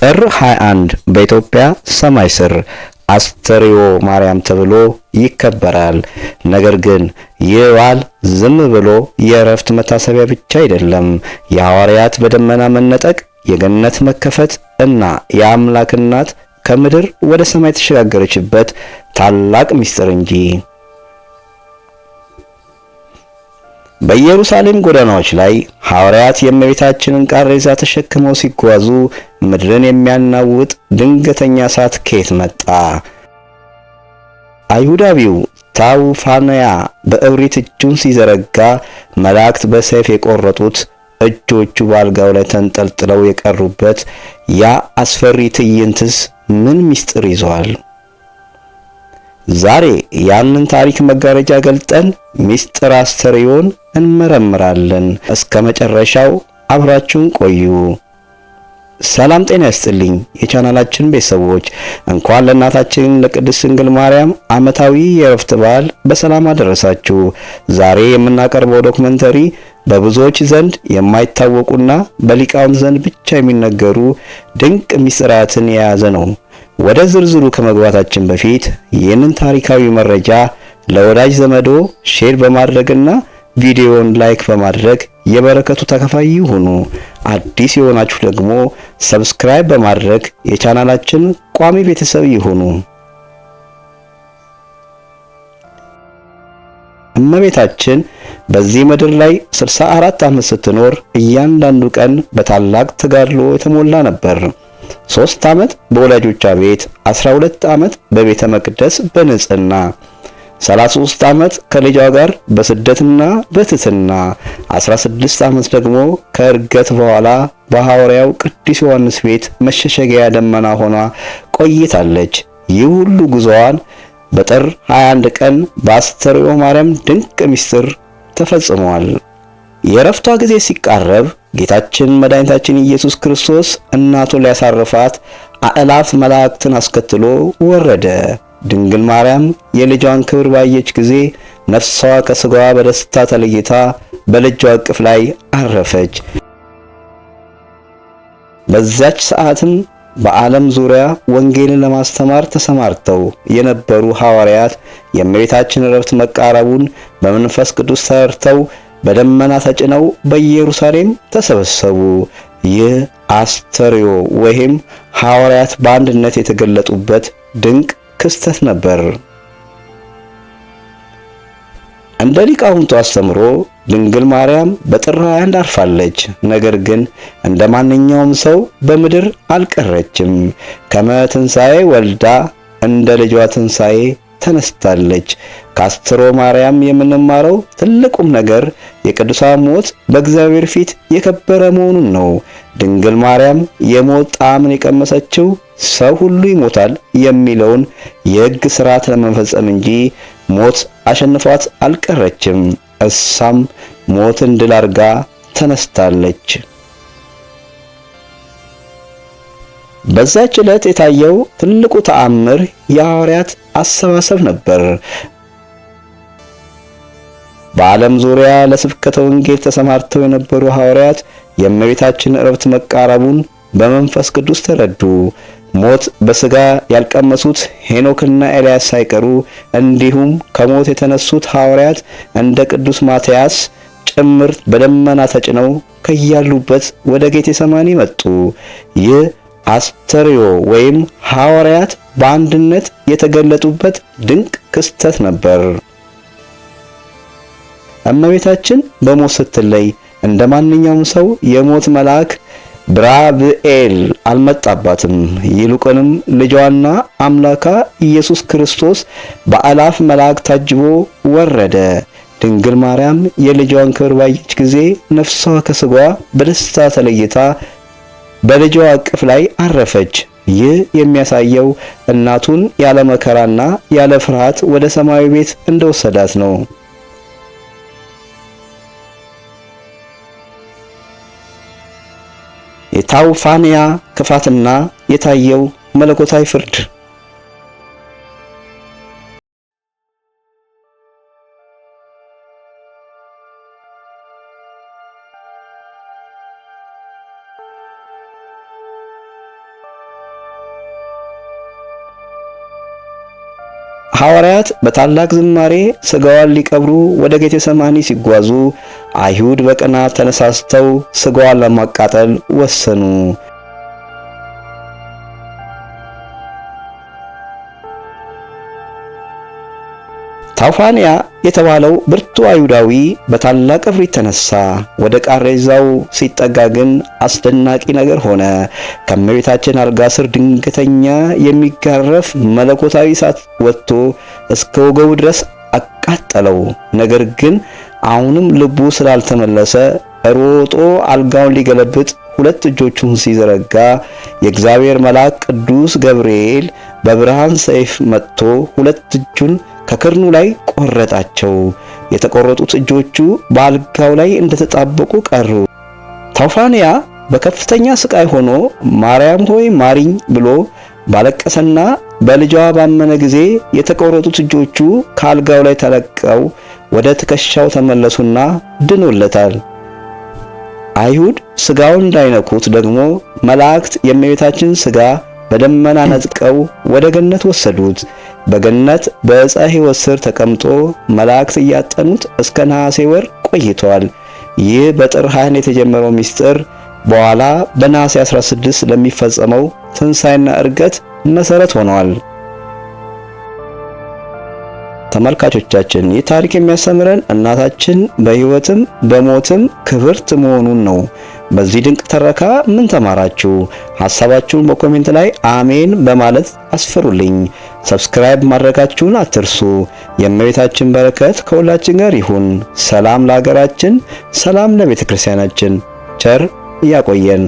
ጥር 21 በኢትዮጵያ ሰማይ ስር አስተርዮ ማርያም ተብሎ ይከበራል። ነገር ግን ይህ በዓል ዝም ብሎ የእረፍት መታሰቢያ ብቻ አይደለም። የሐዋርያት በደመና መነጠቅ፣ የገነት መከፈት እና የአምላክ እናት ከምድር ወደ ሰማይ ተሸጋገረችበት ታላቅ ምስጢር እንጂ። በኢየሩሳሌም ጎዳናዎች ላይ ሐዋርያት የእመቤታችንን ቃሬዛ ተሸክመው ሲጓዙ ምድርን የሚያናውጥ ድንገተኛ እሳት ከየት መጣ? አይሁዳዊው ታውፋንያ በእብሪት እጁን ሲዘረጋ መላእክት በሰይፍ የቆረጡት እጆቹ በአልጋው ላይ ተንጠልጥለው የቀሩበት ያ አስፈሪ ትዕይንትስ ምን ምስጢር ይዟል? ዛሬ ያንን ታሪክ መጋረጃ ገልጠን ምስጢረ አስተርዮን እንመረምራለን። እስከ መጨረሻው አብራችሁን ቆዩ። ሰላም ጤና ይስጥልኝ የቻናላችን ቤተሰቦች፣ እንኳን ለእናታችን ለቅድስት ድንግል ማርያም ዓመታዊ የዕረፍት በዓል በሰላም አደረሳችሁ። ዛሬ የምናቀርበው ዶክመንተሪ በብዙዎች ዘንድ የማይታወቁና በሊቃውንት ዘንድ ብቻ የሚነገሩ ድንቅ ምስጢራትን የያዘ ነው። ወደ ዝርዝሩ ከመግባታችን በፊት ይህንን ታሪካዊ መረጃ ለወዳጅ ዘመዶ ሼር በማድረግና ቪዲዮውን ላይክ በማድረግ የበረከቱ ተካፋይ ይሁኑ። አዲስ የሆናችሁ ደግሞ ሰብስክራይብ በማድረግ የቻናላችን ቋሚ ቤተሰብ ይሁኑ። እመቤታችን በዚህ ምድር ላይ 64 ዓመት ስትኖር እያንዳንዱ ቀን በታላቅ ተጋድሎ የተሞላ ነበር። 3 ዓመት በወላጆቿ ቤት፣ 12 ዓመት በቤተ መቅደስ በንጽህና፣ 33 ዓመት ከልጇ ጋር በስደትና በትሕትና፣ 16 ዓመት ደግሞ ከዕርገት በኋላ በሐዋርያው ቅዱስ ዮሐንስ ቤት መሸሸጊያ ደመና ሆና ቆይታለች። ይህ ሁሉ ጉዞዋን በጥር 21 ቀን በአስተርዮ ማርያም ድንቅ ምስጢር ተፈጽሟል። የዕረፍቷ ጊዜ ሲቃረብ ጌታችን መድኃኒታችን ኢየሱስ ክርስቶስ እናቱን ሊያሳርፋት አእላፍ መላእክትን አስከትሎ ወረደ። ድንግል ማርያም የልጇን ክብር ባየች ጊዜ ነፍሷ ከሥጋዋ በደስታ ተለይታ በልጇ እቅፍ ላይ አረፈች። በዛች ሰዓትም በዓለም ዙሪያ ወንጌልን ለማስተማር ተሰማርተው የነበሩ ሐዋርያት የእመቤታችን ዕረፍት መቃረቡን በመንፈስ ቅዱስ ተረድተው በደመና ተጭነው በኢየሩሳሌም ተሰበሰቡ። ይህ አስተርዮ ወይም ሐዋርያት በአንድነት የተገለጡበት ድንቅ ክስተት ነበር። እንደ ሊቃውንቱ አስተምሮ ድንግል ማርያም በጥር 21 አርፋለች። ነገር ግን እንደ ማንኛውም ሰው በምድር አልቀረችም። ከመትንሣኤ ወልዳ እንደ ልጇ ትንሣኤ ተነስታለች። ከአስተርዮ ማርያም የምንማረው ትልቁም ነገር የቅዱሳን ሞት በእግዚአብሔር ፊት የከበረ መሆኑን ነው። ድንግል ማርያም የሞት ጣዕምን የቀመሰችው ሰው ሁሉ ይሞታል የሚለውን የሕግ ሥርዓት ለመፈጸም እንጂ ሞት አሸንፏት አልቀረችም። እሷም ሞትን ድል አድርጋ ተነስታለች። በዛች ዕለት የታየው ትልቁ ተአምር የሐዋርያት አሰባሰብ ነበር። በዓለም ዙሪያ ለስብከተ ወንጌል ተሰማርተው የነበሩ ሐዋርያት የእመቤታችን ዕረፍት መቃረቡን በመንፈስ ቅዱስ ተረዱ። ሞት በሥጋ ያልቀመሱት ሄኖክና ኤልያስ ሳይቀሩ እንዲሁም ከሞት የተነሱት ሐዋርያት እንደ ቅዱስ ማትያስ ጭምር በደመና ተጭነው ከያሉበት ወደ ጌቴሰማኒ መጡ። ይህ አስተርዮ ወይም ሐዋርያት በአንድነት የተገለጡበት ድንቅ ክስተት ነበር። እመቤታችን በሞት ስትለይ እንደ ማንኛውም ሰው የሞት መልአክ ብራብኤል አልመጣባትም። ይልቁንም ልጇና አምላካ ኢየሱስ ክርስቶስ በአላፍ መላእክት ታጅቦ ወረደ። ድንግል ማርያም የልጇን ክብር ባየች ጊዜ ነፍሷ ከሥጋዋ በደስታ ተለይታ በልጇ እቅፍ ላይ አረፈች። ይህ የሚያሳየው እናቱን ያለ መከራና ያለ ፍርሃት ወደ ሰማያዊ ቤት እንደወሰዳት ነው። የታውፋንያ ክፋትና የታየው መለኮታዊ ፍርድ። ሐዋርያት በታላቅ ዝማሬ ሥጋዋን ሊቀብሩ ወደ ጌቴሰማኒ ሲጓዙ አይሁድ በቅናት ተነሳስተው ሥጋዋን ለማቃጠል ወሰኑ። ታውፋንያ የተባለው ብርቱ አይሁዳዊ በታላቅ እብሪት ተነሳ። ወደ ቃሬዛው ሲጠጋ ግን አስደናቂ ነገር ሆነ። ከእመቤታችን አልጋ ስር ድንገተኛ የሚጋረፍ መለኮታዊ እሳት ወጥቶ እስከ ወገቡ ድረስ አቃጠለው። ነገር ግን አሁንም ልቡ ስላልተመለሰ ሮጦ አልጋውን ሊገለብጥ ሁለት እጆቹን ሲዘረጋ የእግዚአብሔር መልአክ ቅዱስ ገብርኤል በብርሃን ሰይፍ መጥቶ ሁለት እጁን ከክርኑ ላይ ቆረጣቸው። የተቆረጡት እጆቹ በአልጋው ላይ እንደተጣበቁ ቀሩ። ታውፋንያ በከፍተኛ ስቃይ ሆኖ ማርያም ሆይ ማሪኝ ብሎ ባለቀሰና በልጇ ባመነ ጊዜ የተቆረጡት እጆቹ ከአልጋው ላይ ተለቀው ወደ ትከሻው ተመለሱና ድኖለታል። አይሁድ ስጋውን እንዳይነኩት ደግሞ መላእክት የእመቤታችን ስጋ በደመና ነጥቀው ወደ ገነት ወሰዱት። በገነት በዕፀ ሕይወት ስር ተቀምጦ መላእክት እያጠኑት እስከ ነሐሴ ወር ቆይቷል። ይህ በጥር 20 የተጀመረው ምስጢር በኋላ በነሐሴ 16 ለሚፈጸመው ትንሣኤና ዕርገት መሰረት ሆኗል። ተመልካቾቻችን ይህ ታሪክ የሚያስተምረን እናታችን በሕይወትም በሞትም ክብርት መሆኑን ነው። በዚህ ድንቅ ተረካ ምን ተማራችሁ? ሐሳባችሁን በኮሜንት ላይ አሜን በማለት አስፍሩልኝ። ሰብስክራይብ ማድረጋችሁን አትርሱ። የእመቤታችን በረከት ከሁላችን ጋር ይሁን። ሰላም ለሀገራችን፣ ሰላም ለቤተ ክርስቲያናችን። ቸር ያቆየን።